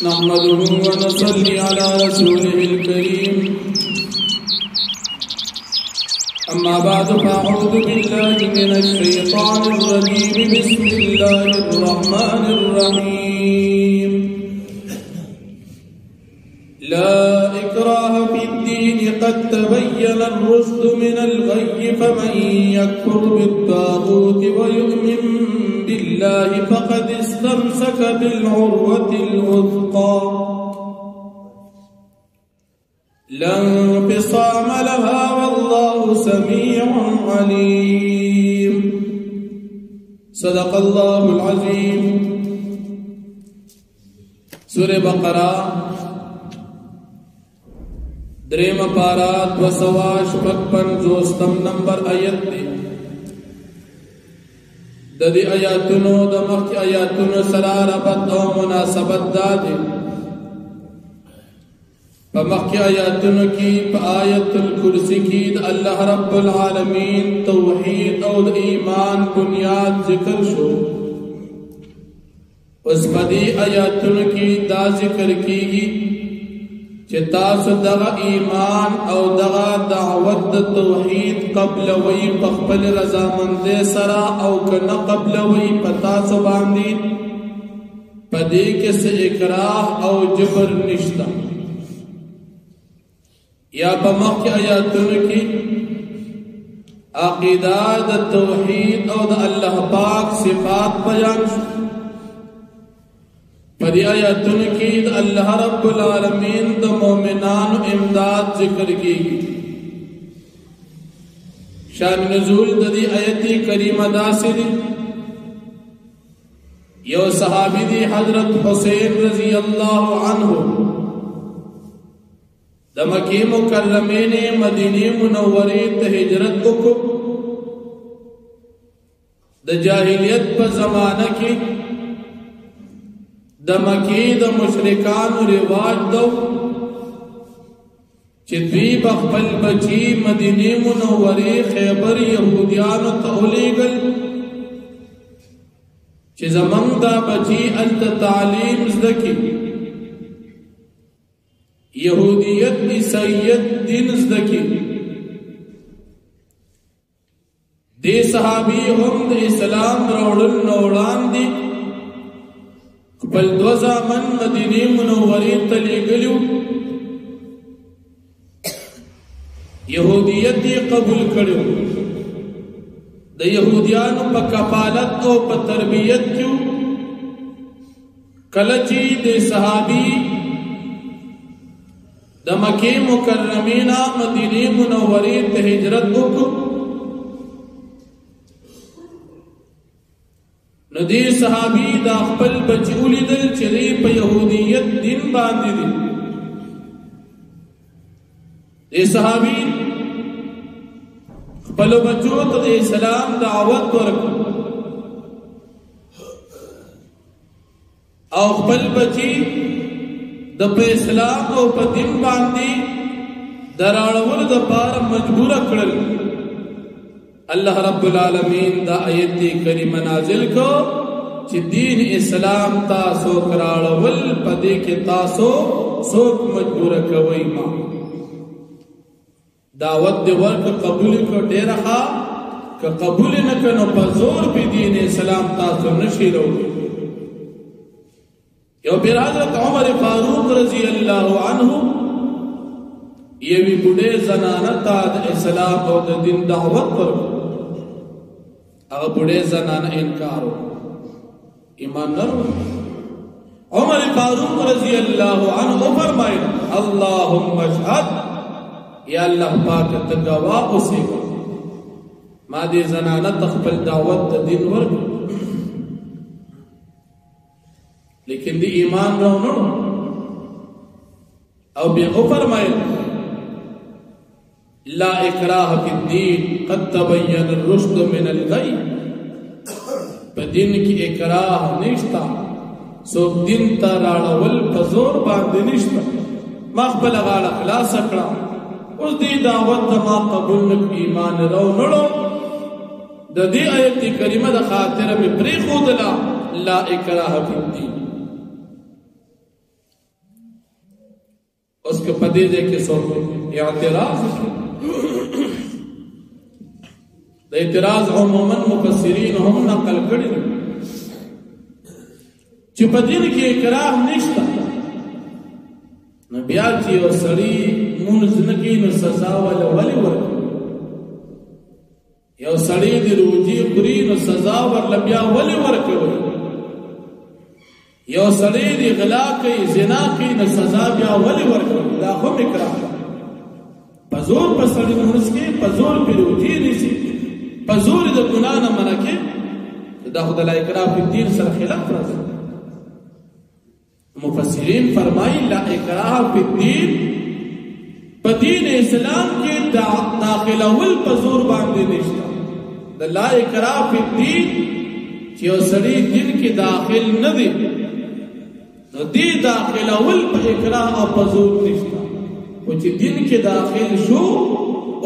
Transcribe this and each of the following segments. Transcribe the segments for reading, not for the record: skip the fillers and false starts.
نحمده ونصلي على رسوله الكريم أما بعد فأعوذ بالله من الشيطان الرجيم بسم الله الرحمن الرحيم لا إكراه في الدين قد تبين الرشد من الغي فمن يكفر بالطاغوت ويؤمن بالله فقد استمسك بالعروة الوثقى لا انفصام لها والله سميع عليم صدق الله العظيم سورة بقرة دریم پارات و سواش پکپن جوستم نمبر آیت دی ددی آیاتونو دمخی آیاتونو سراربت او مناسبت دادی فمخی آیاتونو کی پا آیت الکرسی کی دا اللہ رب العالمین توحید او دا ایمان بنیاد ذکر شو اس پدی آیاتونو کی دا ذکر کی گی چه تاسو دغا ایمان او دغا دعوت دا توحید قبل وی پخپل رضامند سرا او کنا قبل وی پتاسو باندی پدی کس اکراہ او جبر نشتا یا پمخ کی آیاتون کی عقیدہ دا توحید او دا اللہ پاک صفات بیان شو پدی آیاتون کی دا اللہ رب العالمین دا مومنان امداد ذکر کی شان نزول دا دی آیتی کریم دا سری یو صحابی دی حضرت حسین رضی اللہ عنہ دا مکی مکرمین مدینی منوری تا ہجرت کو دا جاہلیت پا زمانہ کی دا مکی دا مشرکان رواج دو چی دوی بخبل بچی مدینی منوری خیبر یہودیان توليگل چی زمان دا بچی انت تعلیم زدکی یہودیت عیسائیت دین زدکی دی صحابی ہم دا اسلام روڑن نوڑان دی بل دو زامن مدینی منوری تلی گلیو یہودیتی قبول کریو دا یہودیانو پا کفالت او پا تربیت کیو کلچی دے صحابی دا مکی مکرمین مدینی منوری تہجرت کو ندی صحابی دا خپل بچولی دل چلی پا یہودیت دین باندی دی دی صحابی خپل بچوت دی اسلام دعوت ورک او خپل بچی دا پا اسلام او پا دین باندی دراڑور دا پار مجبور کرل اللہ رب العالمین دا آیت کریم نازل کو چی دین اسلام تاسو کراڑول پدے کے تاسو سوک مجبور کوئی ماں دعوت دے ورک قبول کو دے رہا کہ قبول نکنو پزور پی دین اسلام تاسو نشی رو یو پھر حضرت عمر فاروق رضی اللہ عنہ یہ بھی بڑے زنانتا دا اسلام او دا دین دعوت پر اگر بڑے زنان انکارو ایمان نرو عمر فاروق رضی اللہ عنہ فرمائے اللہم اشہد یا اللہ پاک تگواہ اسے ما دی زنانت تخبل دعوت دین ورگ لیکن دی ایمان رو نو او بے فرمائے لا اکراہ فی الدین قد تبین الرشد من الغی دین کی اکراه نشتا څوک دین ته راړول په زور باندې نشتا ما خپل غاړه خلاص کړه اوس دې دعوت ته ما قبول نک ایمان نړو د دې آیت کریمه د خاطر مې پرې خودلا لا اکراه فی الدین اس کے پدے دے کے سو اعتراض دا اعتراض عموما مفسرین هم نقل کړي چې په دین کې اکراه نشته نو بیا چې یو سړی مونږ نه کې نو سزا ولې ورکړي یو سړی د روزي خوري نو سزا ورل بیا ولې ورکړي یو سړی دی غلا کوي زنا کوي نو سزا بیا ولې ورکړي دا هم اکراه په زور په سړی مونږ کې په زور په روزي نشي په زور د ګناه نه منع کې دا خدای لا اکراه په دین سره خلاف راځي مفسرین فرمایي لا اکراه په دین په دین اسلام کې داخله ول په زور باندې نشته د لا اکراه په دین چې یو سړی دین کې داخل نه دی نو دی داخله ول په اکراه او په زور نشته او چې دین کې داخل شو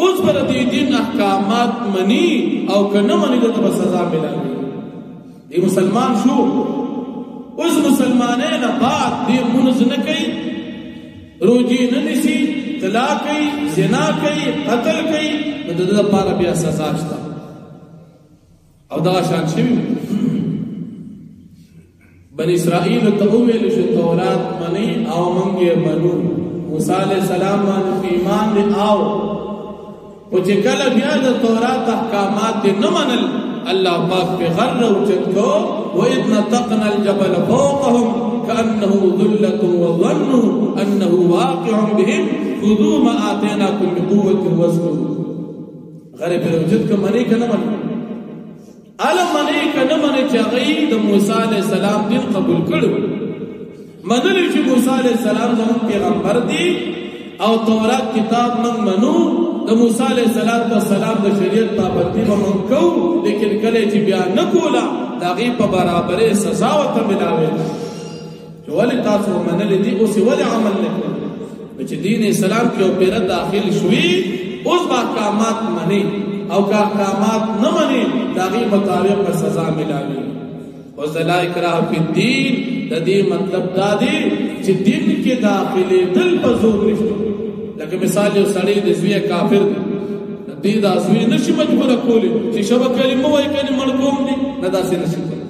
اوس پر دې دین احکامات منی او کنه منی ته به سزا ملایي دی مسلمان شو اوس مسلمانانه بعد دې مونږ نه کوي روزي نه نشي طلاق کوي زنا کوي قتل کوي نو دغه لپاره بیا سزا شته او دا شان شي بنی اسرائیل ته ویل شو تورات منی او مونږه منو موسی علیہ السلام باندې ایمان دې آو او چې کله بیا د تورات احکامات نه منل الله پاک په غر او چتو وَإِذْ نَتَقْنَا الْجَبَلَ فَوْقَهُمْ كَأَنَّهُ ذُلَّةٌ وَظَنُّوا أَنَّهُ وَاقِعٌ بِهِمْ خُذُوا مَا آتَيْنَاكُمْ بِقُوَّةٍ وَاذْكُرُوا غره په وجود کې منی کنه منی علم منی کنه منی چې هغه د موسی علی السلام دین قبول کړو منل چې موسی علی السلام زموږ پیغمبر دی او تورات کتاب من منو د موسی علیہ السلام د شریعت پابندی به موږ کوو لیکن کله چې بیا نه کوله د هغې په برابرې سزا ورته ملاوېده چې ولې تاسو منلې دي اوس یې ولې عمل نه کوئ چې دین اسلام کې یو پیره داخل شوي اوس به احکامات مني او که احکامات نه مني د هغې مطابق به سزا ملاوېږي اوس د لا اکراه فی الدین د دې مطلب دا دی چې دین کې داخلېدل په زور نشته لکه مثال یو سړی د زوی کافر دی دا زوی نشي مجبوره کولی چې شبه کلمه وایي کنې مړ کوم دي نه داسې نشي کولی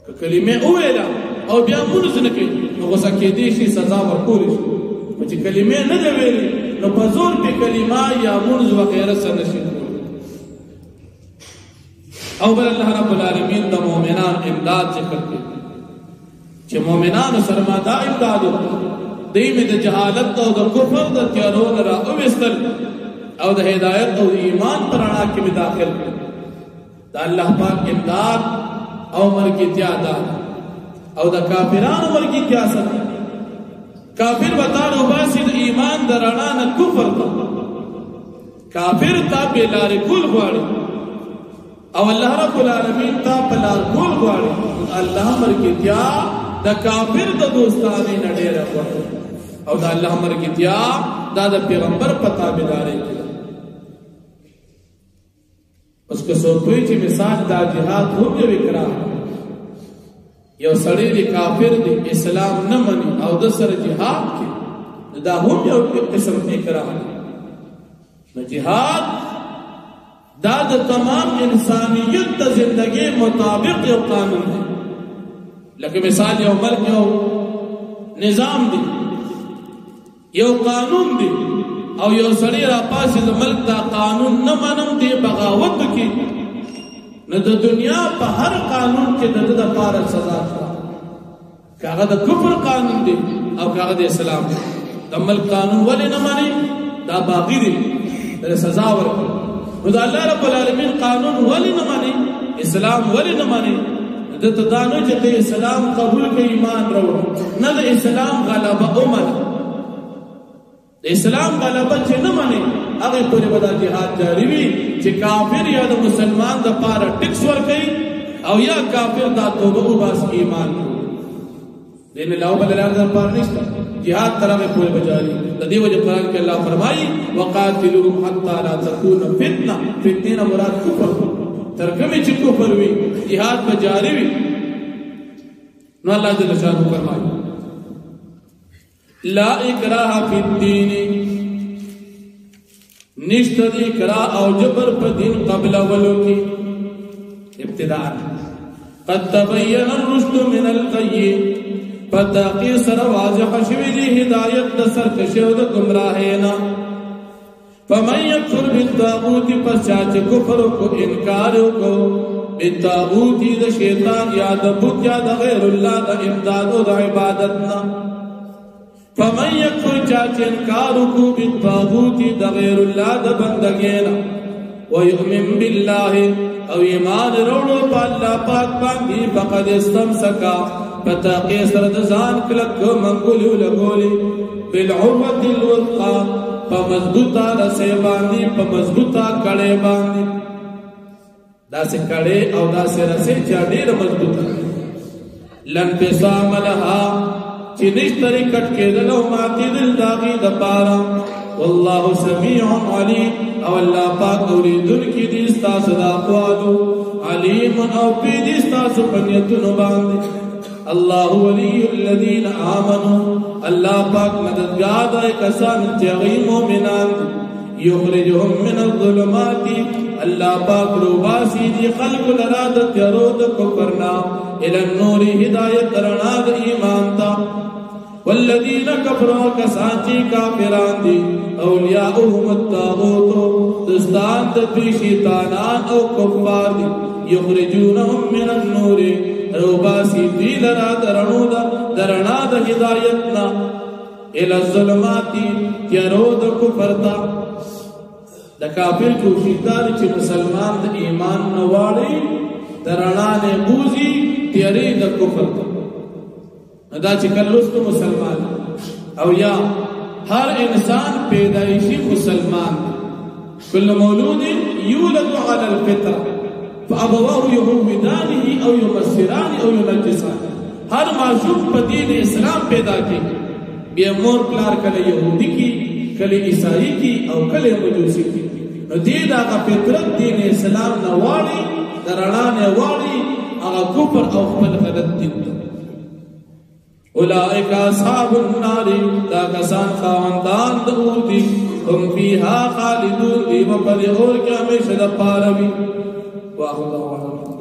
که کلمې وویله او بیا مونځ نه کوي نو غوسه کېدی شي سزا ورکولی شي خو چې کلمې نه دی ویلې نو په زور پې کلمه یا مونځ وغیره څه نشي کولی او بل الله رب العالمین د مؤمنان امداد ذکر کوي چې مؤمنانو سره ما دا امداد وکړي دیمه د جهالت او د کفر د تیارو نه راوستل او د هدایت او د ایمان پر اړه کې داخل کړ دا الله پاک امداد او مرګتیا ده او د کافرانو مرګتیا سره کافر وتاړو باسي د ایمان درنا نه کفر ته کافر ته بلار کول غواړي او الله رب العالمین ته بلار کول غواړي الله مرګتیا د کافر د دوستانه نه ډېر غواړي او دا الله مرګتیا دا د پیغمبر په تابعداري کې اوس که څوک چې مثال دا جهاد هم یو اکراه یو سړی دی کافر دی اسلام نه مني او د سره جهاد کې دا هم یو قسم اکراه نو جهاد دا د تمام انسانیت د زندگی مطابق یو قانون دی لکه مثال یو ملک یو نظام دی یو قانون دی او یو سړی را پاسې د ملک دا قانون نه منم دی بغاوت کی نو د دنیا په هر قانون کې د لپاره سزا شته کاغه د کفر قانون دی او کاغه د اسلام دی د ملک قانون ولې نه مانی دا باغی دی د سزا ورکړي نو د الله رب العالمین قانون ولې نه مانی اسلام ولې نه مانی د تدانو چې د اسلام قبول کې ایمان راوړ نه د اسلام غلبه اومن د اسلام غلبه چې نه مني هغه پورې ودا جهاد جاری وي چې کافر یا د مسلمان د پاره ټیکس ور کوي او یا کافر دا توبه وباس ایمان دین الله بل لار پر نشته جهاد طرف پورے بجاری د دې وجه قرآن کې الله فرمایي وقاتلوهم حتى لا تكون فتنه مراد کفر تر کومه چې کفر وي جهاد بجاری وي نو الله جل شانه فرمایي لا اکراه فی الدین نشته دی اکراه او جبر په دین قبل ولو کې ابتداء قد تبين الرشد من الغي فتاقی سر واضح شوی دی ہدایت دا سرکشی و دا گمراہینا فمن یکفر بالتاغوت پس چاچے کفر کو انکار کو بالتاغوتی دا شیطان یا دا بت یا دا غیر اللہ دا امداد و دا عبادتنا فمن یکفر چاچے انکار کو بالتاغوتی دا غیر اللہ دا بندگینا ویؤمن باللہ او ایمان روڑو پا اللہ پاک باندی فقد استمسکا فتاقی سر دزان کلک منگولی لگولی بالعروت الوثقا پا مضبوطا رسے باندی پا مضبوطا کڑے باندی دا سے کڑے او دا سے رسے چا دیر مضبوطا لن پسام لها چی نشتری کٹ کے دلو ماتی دل داغی دپارا واللہ سمیع علیم او اللہ پاک اوریدن کی دیستا صدا قوادو علیم او پی دیستا سپنیتن باندی اللہ ولی الذین آمنوا اللہ پاک مددگار دائے کسان چغی مومنان یخرجهم من الظلمات اللہ پاک روباسی دی خلق لرادت یرود کفرنا الى النور ہدایت درناد ایمان تا والذین کفروا کسانچی کافران دی اولیاؤهم الطاغوتو دستان تدوی شیطانان او کفار دی یخرجونهم من النور روباسی دی لرا درنا دا ہدایتنا الى الظلماتی تیارو دا کفرتا دا کافر کوشش دار چی مسلمان دا ایمان نواری درنا نے بوزی تیاری دا کفرتا دا چی کلوستو مسلمان او یا ہر انسان پیدائشی مسلمان کل مولود یولد علی الفطرہ فابواه یهودانه او یمسرانه او یمجسانه ہر معشوق پا دین اسلام پیدا کی بیا مور پلار کل یہودی کی کل عیسائی کی او کل مجوسی کی دین آقا فطرت دین اسلام نواری درانان واری آقا کفر او خپل غلط دین اولئک اصحاب النار دا کسان خواندان دور دی هم فیها خالدون دی وپر اور کیا ہمیشہ دا پاروی واخر دعوانا